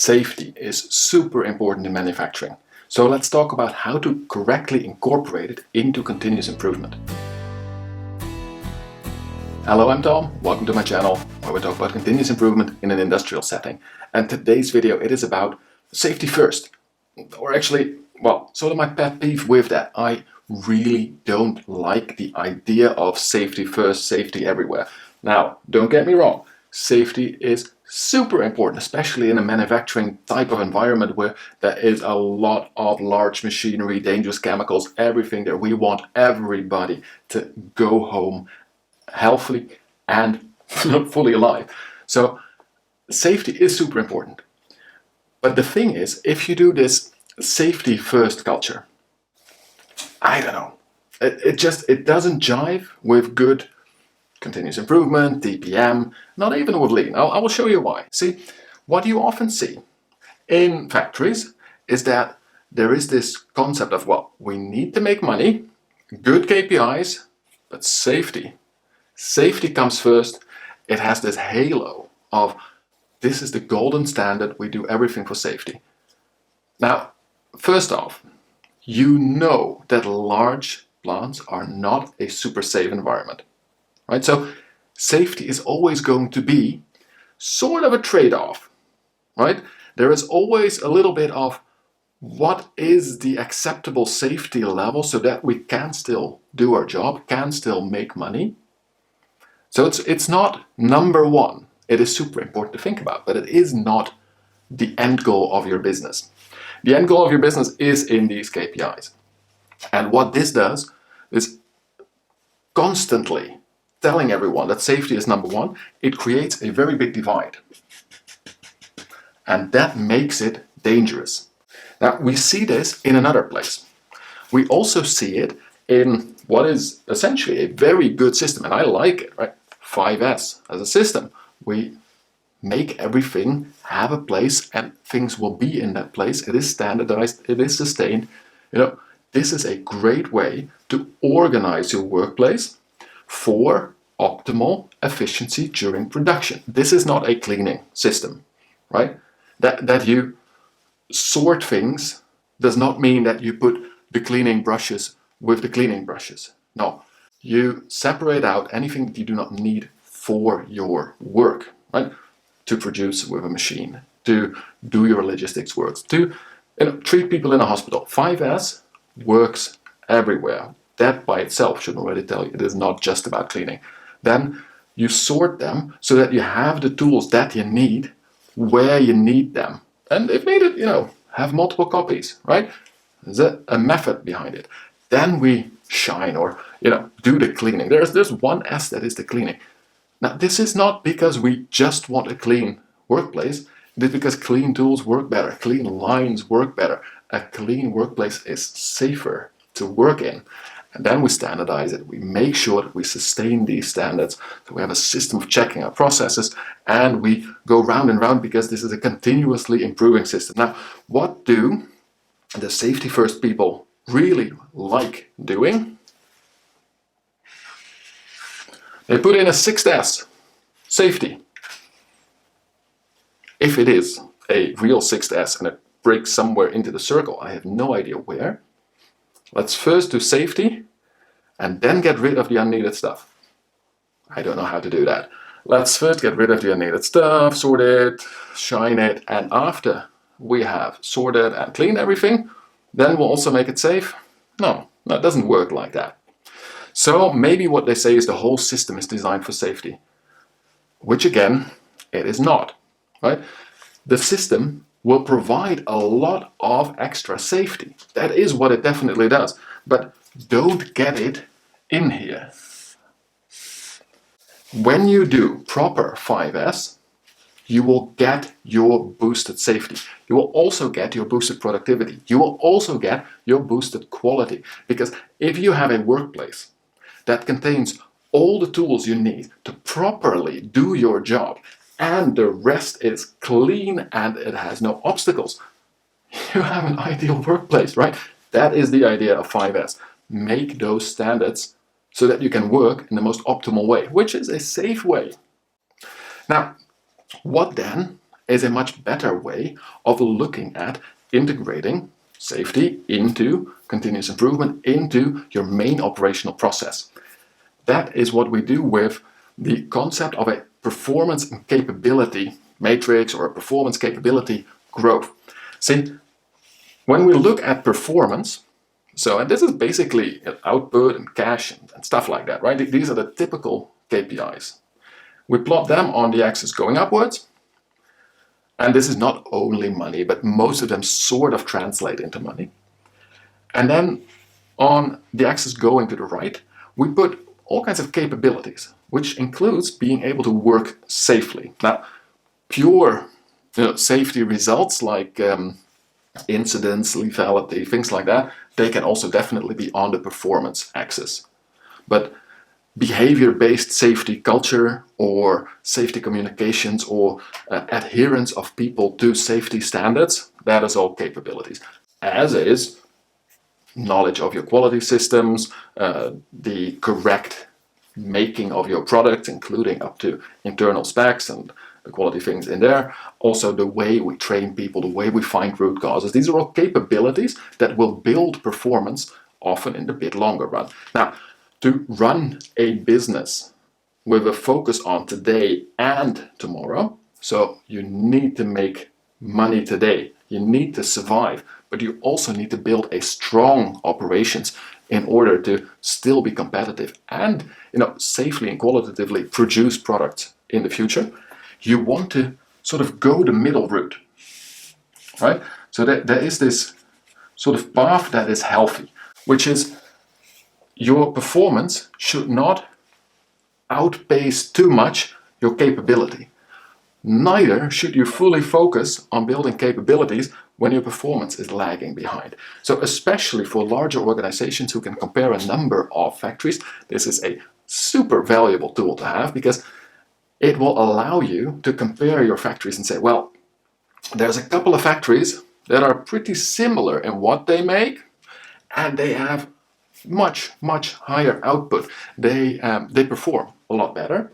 Safety is super important in manufacturing. So let's talk about how to correctly incorporate it into continuous improvement. Hello, I'm Tom. Welcome to my channel where we talk about continuous improvement in an industrial setting. And today's video, it is about safety first. Or actually, well, sort of my pet peeve with that. I really don't like the idea of safety first, safety everywhere. Now, don't get me wrong. Safety is super important, especially in a manufacturing type of environment where there is a lot of large machinery, dangerous chemicals, everything that we want everybody to go home healthy and fully alive. So safety is super important. But the thing is, if you do this safety first culture, I don't know, it doesn't jive with good continuous improvement, TPM, not even with lean. I will show you why. See, what you often see in factories is that there is this concept of, well, we need to make money, good KPIs, but safety comes first. It has this halo of, this is the golden standard, we do everything for safety. Now, first off, you know that large plants are not a super safe environment. Right? So safety is always going to be sort of a trade-off, right? There is always a little bit of what is the acceptable safety level so that we can still do our job, can still make money. So it's not number one. It is super important to think about, but it is not the end goal of your business. The end goal of your business is in these KPIs. And what this does is constantly telling everyone that safety is number one, it creates a very big divide. And that makes it dangerous. Now, we see this in another place. We also see it in what is essentially a very good system, and I like it, right? 5S as a system. We make everything have a place and things will be in that place. It is standardized, it is sustained. You know, this is a great way to organize your workplace for optimal efficiency during production. This is not a cleaning system, right? That you sort things does not mean that you put the cleaning brushes with the cleaning brushes. No, you separate out anything that you do not need for your work, right? To produce with a machine, to do your logistics works, to treat people in a hospital. 5S works everywhere. That by itself should already tell you it is not just about cleaning. Then you sort them so that you have the tools that you need where you need them. And if needed, have multiple copies, right? There's a method behind it. Then we shine or, do the cleaning. There's one S that is the cleaning. Now, this is not because we just want a clean workplace. It is because clean tools work better. Clean lines work better. A clean workplace is safer to work in. And then we standardize it. We make sure that we sustain these standards. So we have a system of checking our processes and we go round and round because this is a continuously improving system. Now, what do the safety first people really like doing? They put in a 6S, safety. If it is a real 6S and it breaks somewhere into the circle, I have no idea where. Let's first do safety and then get rid of the unneeded stuff. I don't know how to do that. Let's first get rid of the unneeded stuff, sort it, shine it, and after we have sorted and cleaned everything, then we'll also make it safe. No, it doesn't work like that. So maybe what they say is the whole system is designed for safety, which again, it is not, right? The system will provide a lot of extra safety. That is what it definitely does. But don't get it in here. When you do proper 5S, you will get your boosted safety. You will also get your boosted productivity. You will also get your boosted quality. Because if you have a workplace that contains all the tools you need to properly do your job, and the rest is clean and it has no obstacles, you have an ideal workplace, right? That is the idea of 5S. Make those standards so that you can work in the most optimal way, which is a safe way. Now, what then is a much better way of looking at integrating safety into continuous improvement, into your main operational process. That is what we do with the concept of a performance and capability matrix or a performance capability growth. See, when we look at performance, and this is basically output and cash and stuff like that, right? These are the typical KPIs. We plot them on the axis going upwards, and this is not only money, but most of them sort of translate into money. And then on the axis going to the right, we put all kinds of capabilities, which includes being able to work safely. Now, pure safety results like incidents, lethality, things like that, they can also definitely be on the performance axis. But behavior-based safety culture or safety communications or adherence of people to safety standards, that is all capabilities. As is knowledge of your quality systems, the correct making of your products, including up to internal specs and the quality things in there. Also the way we train people, the way we find root causes. These are all capabilities that will build performance, often in the bit longer run. Now, to run a business with a focus on today and tomorrow, so you need to make money today, you need to survive, but you also need to build a strong operations in order to still be competitive and safely and qualitatively produce products in the future. You want to sort of go the middle route, right? So there is this sort of path that is healthy, which is your performance should not outpace too much your capability. Neither should you fully focus on building capabilities when your performance is lagging behind. So especially for larger organizations who can compare a number of factories, this is a super valuable tool to have, because it will allow you to compare your factories and say, well, there's a couple of factories that are pretty similar in what they make, and they have much, much higher output. They perform a lot better,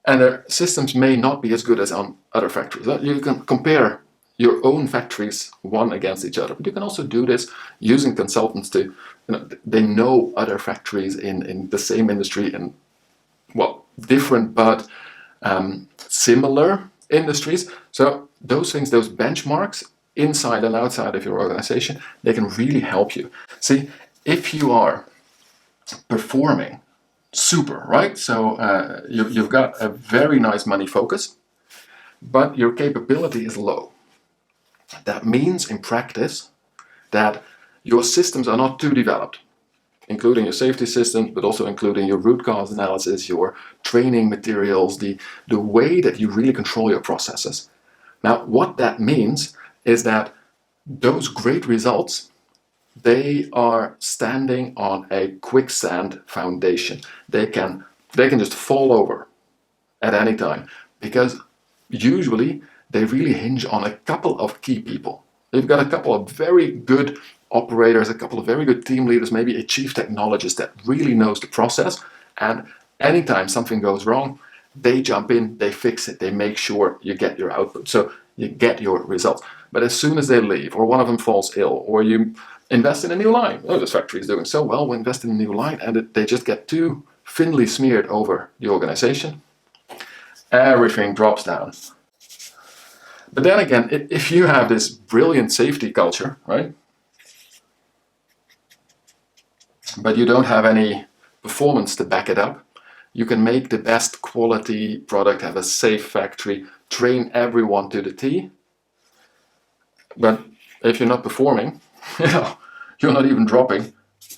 and their systems may not be as good as on other factories. You can compare your own factories one against each other, but you can also do this using consultants to, they know other factories in the same industry and, well, different but similar industries. So those things, those benchmarks inside and outside of your organization, they can really help you. See, if you are performing super, right? So you've got a very nice money focus, but your capability is low. That means in practice that your systems are not too developed, including your safety systems, but also including your root cause analysis, your training materials, the way that you really control your processes. Now, what that means is that those great results, they are standing on a quicksand foundation. They can just fall over at any time, because usually they really hinge on a couple of key people. You've got a couple of very good operators, a couple of very good team leaders, maybe a chief technologist that really knows the process, and anytime something goes wrong, they jump in, they fix it, they make sure you get your output, so you get your results. But as soon as they leave, or one of them falls ill, or you invest in a new line, oh, this factory is doing so well, we invest in a new line, and they just get too thinly smeared over the organization, everything drops down. But then again, if you have this brilliant safety culture, right, but you don't have any performance to back it up, you can make the best quality product, have a safe factory, train everyone to the T, but if you're not performing, you're not even dropping,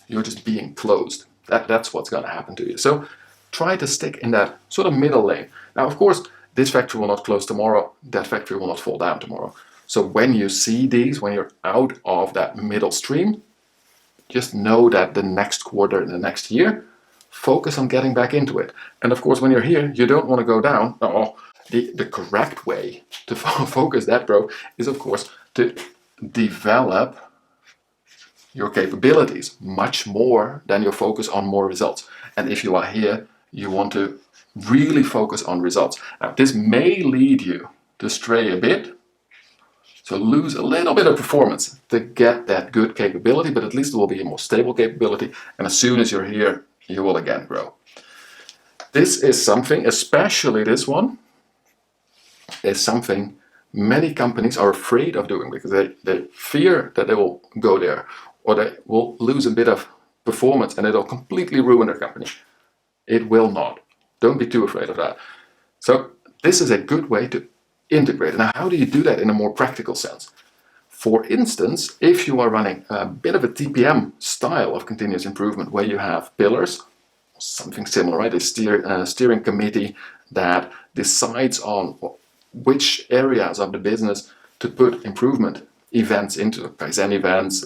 you're just being closed. That's what's going to happen to you. So try to stick in that sort of middle lane. Now, of course, this factory will not close tomorrow, that factory will not fall down tomorrow. So when you see these, when you're out of that middle stream, just know that the next quarter and the next year, focus on getting back into it. And of course, when you're here, you don't want to go down. No, the correct way to focus that growth is, of course, to develop your capabilities much more than your focus on more results. And if you are here, you want to really focus on results. Now, this may lead you to stray a bit, so lose a little bit of performance to get that good capability, but at least it will be a more stable capability, and as soon as you're here, you will again grow. This is something, especially this one, is something many companies are afraid of doing because they fear that they will go there or they will lose a bit of performance and it'll completely ruin their company. It will not. Don't be too afraid of that. So this is a good way to integrate. Now, how do you do that in a more practical sense? For instance, if you are running a bit of a TPM style of continuous improvement where you have pillars, something similar, right? A steering committee that decides on which areas of the business to put improvement events into, Kaizen events,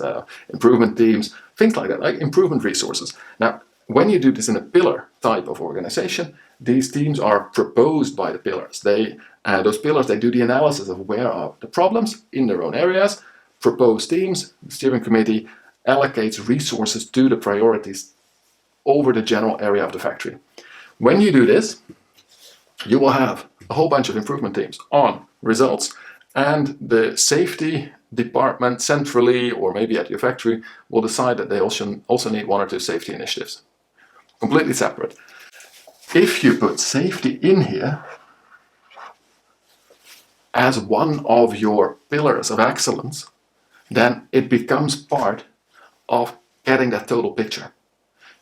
improvement teams, things like that, like improvement resources. Now, when you do this in a pillar type of organization, these teams are proposed by the pillars. Those pillars, they do the analysis of where are the problems in their own areas, propose teams, the steering committee allocates resources to the priorities over the general area of the factory. When you do this, you will have a whole bunch of improvement teams on results, and the safety department centrally or maybe at your factory will decide that they also need 1 or 2 safety initiatives. Completely separate. If you put safety in here as one of your pillars of excellence, then it becomes part of getting that total picture.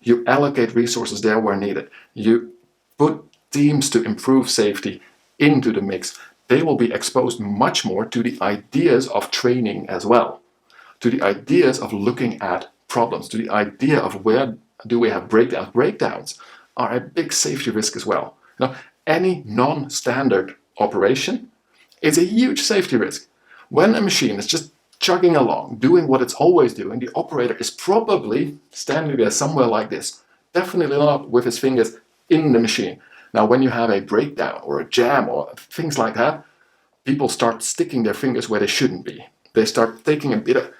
You allocate resources there where needed. You put teams to improve safety into the mix. They will be exposed much more to the ideas of training as well, to the ideas of looking at problems, to the idea of where do we have breakdowns. Breakdowns are a big safety risk as well. Now, any non-standard operation is a huge safety risk. When a machine is just chugging along, doing what it's always doing, the operator is probably standing there somewhere like this, definitely not with his fingers in the machine. Now, when you have a breakdown or a jam or things like that, people start sticking their fingers where they shouldn't be. They start taking a bit of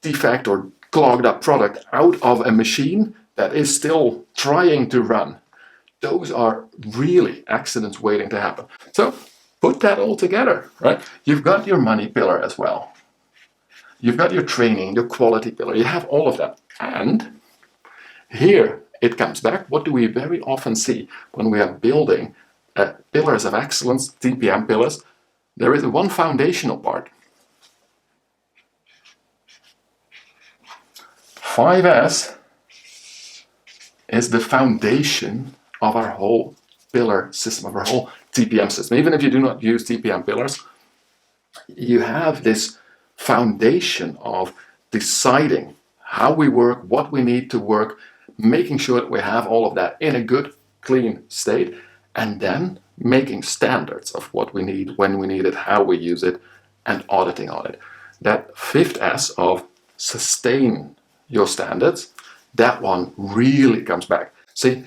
defect or clogged up product out of a machine that is still trying to run. Those are really accidents waiting to happen. So put that all together, right? You've got your money pillar as well. You've got your training, your quality pillar. You have all of that. And here it comes back. What do we very often see when we are building pillars of excellence, TPM pillars? There is one foundational part. 5S is the foundation of our whole pillar system, of our whole TPM system. Even if you do not use TPM pillars, you have this foundation of deciding how we work, what we need to work, making sure that we have all of that in a good, clean state, and then making standards of what we need, when we need it, how we use it, and auditing on it. That 5th S of sustain your standards, that one really comes back. See,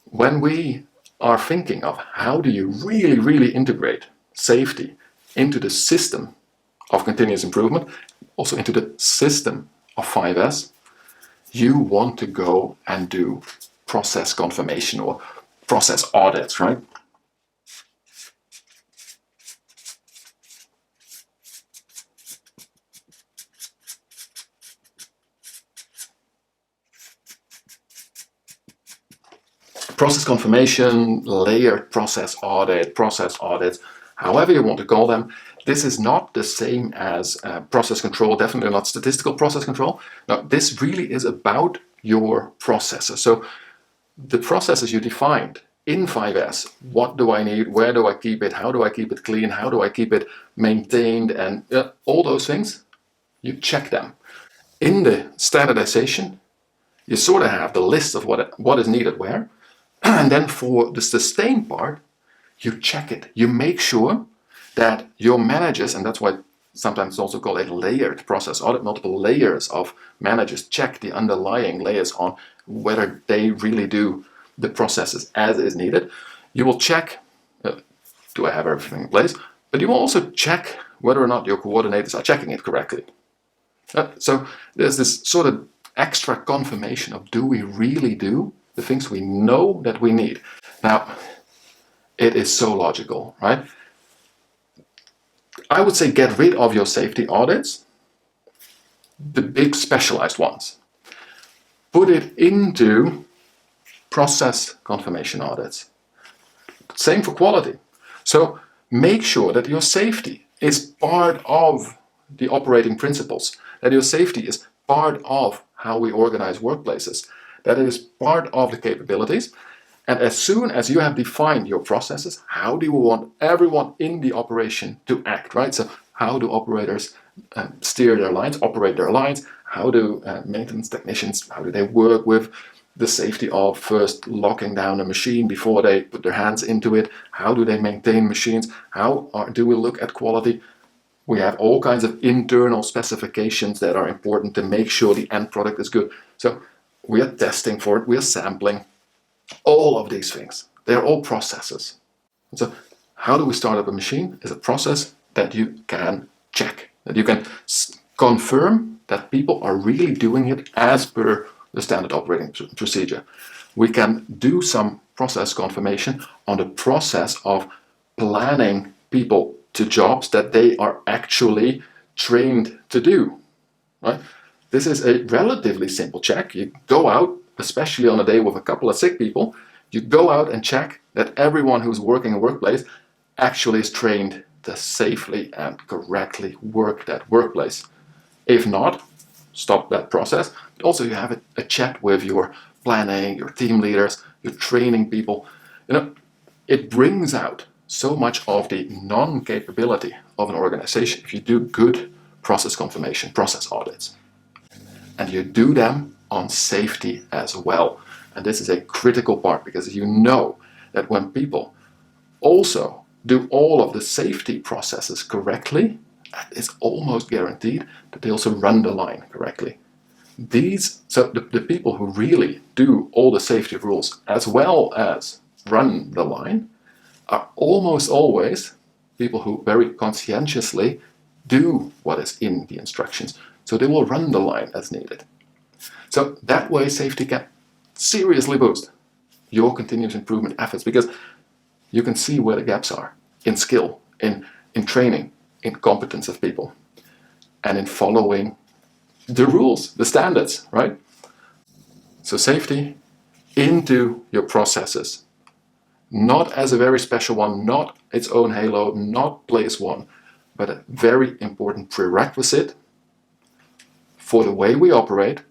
when we are thinking of how do you really integrate safety into the system of continuous improvement, also into the system of 5S, you want to go and do process confirmation or process audits, right? Process confirmation, layered process audits, however you want to call them. This is not the same as process control, definitely not statistical process control. Now, this really is about your processes. So the processes you defined in 5S, what do I need, where do I keep it, how do I keep it clean, how do I keep it maintained, and all those things, you check them. In the standardization, you sort of have the list of what is needed where. And then for the sustain part, you check it. You make sure that your managers, and that's why sometimes it's also called a layered process audit, multiple layers of managers check the underlying layers on whether they really do the processes as is needed. You will check, do I have everything in place? But you will also check whether or not your coordinators are checking it correctly. So there's this sort of extra confirmation of, do we really do the things we know that we need? Now, it is so logical, right? I would say get rid of your safety audits, the big specialized ones. Put it into process confirmation audits. Same for quality. So make sure that your safety is part of the operating principles, that your safety is part of how we organize workplaces, that it is part of the capabilities. And as soon as you have defined your processes, how do you want everyone in the operation to act, right? So how do operators steer their lines, operate their lines? How do maintenance technicians, how do they work with the safety of first locking down a machine before they put their hands into it? How do they maintain machines? How do we look at quality? We have all kinds of internal specifications that are important to make sure the end product is good. So we are testing for it, we are sampling. All of these things, they're all processes. So how do we start up a machine? Is a process that you can check, that you can confirm that people are really doing it as per the standard operating procedure. We can do some process confirmation on the process of planning people to jobs that they are actually trained to do, right? This is a relatively simple check. You go out, especially on a day with a couple of sick people, you go out and check that everyone who's working in a workplace actually is trained to safely and correctly work that workplace. If not, stop that process. But also you have a chat with your planning, your team leaders, your training people. It brings out so much of the non-capability of an organization if you do good process confirmation, process audits. And you do them on safety as well. And this is a critical part, because you know that when people also do all of the safety processes correctly, it's almost guaranteed that they also run the line correctly. So the people who really do all the safety rules as well as run the line are almost always people who very conscientiously do what is in the instructions. So they will run the line as needed. So that way safety can seriously boost your continuous improvement efforts, because you can see where the gaps are in skill, in training, in competence of people, and in following the rules, the standards, right? So safety into your processes, not as a very special one, not its own halo, not place one, but a very important prerequisite for the way we operate.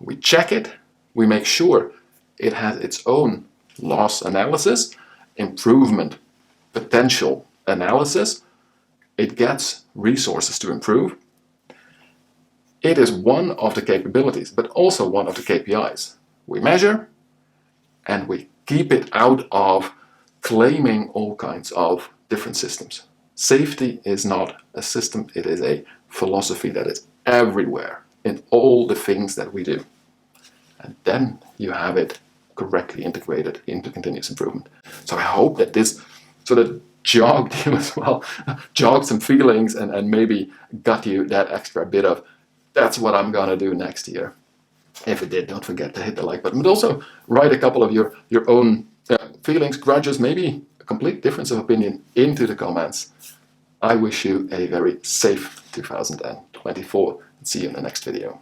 We check it, we make sure it has its own loss analysis, improvement potential analysis, it gets resources to improve. It is one of the capabilities, but also one of the KPIs. We measure and we keep it out of claiming all kinds of different systems. Safety is not a system, it is a philosophy that is everywhere in all the things that we do. And then you have it correctly integrated into continuous improvement. So I hope that this sort of jogged you as well, jogged some feelings, and maybe got you that extra bit of, that's what I'm gonna do next year. If it did, don't forget to hit the like button, but also write a couple of your own feelings, grudges, maybe a complete difference of opinion into the comments. I wish you a very safe 2024. See you in the next video.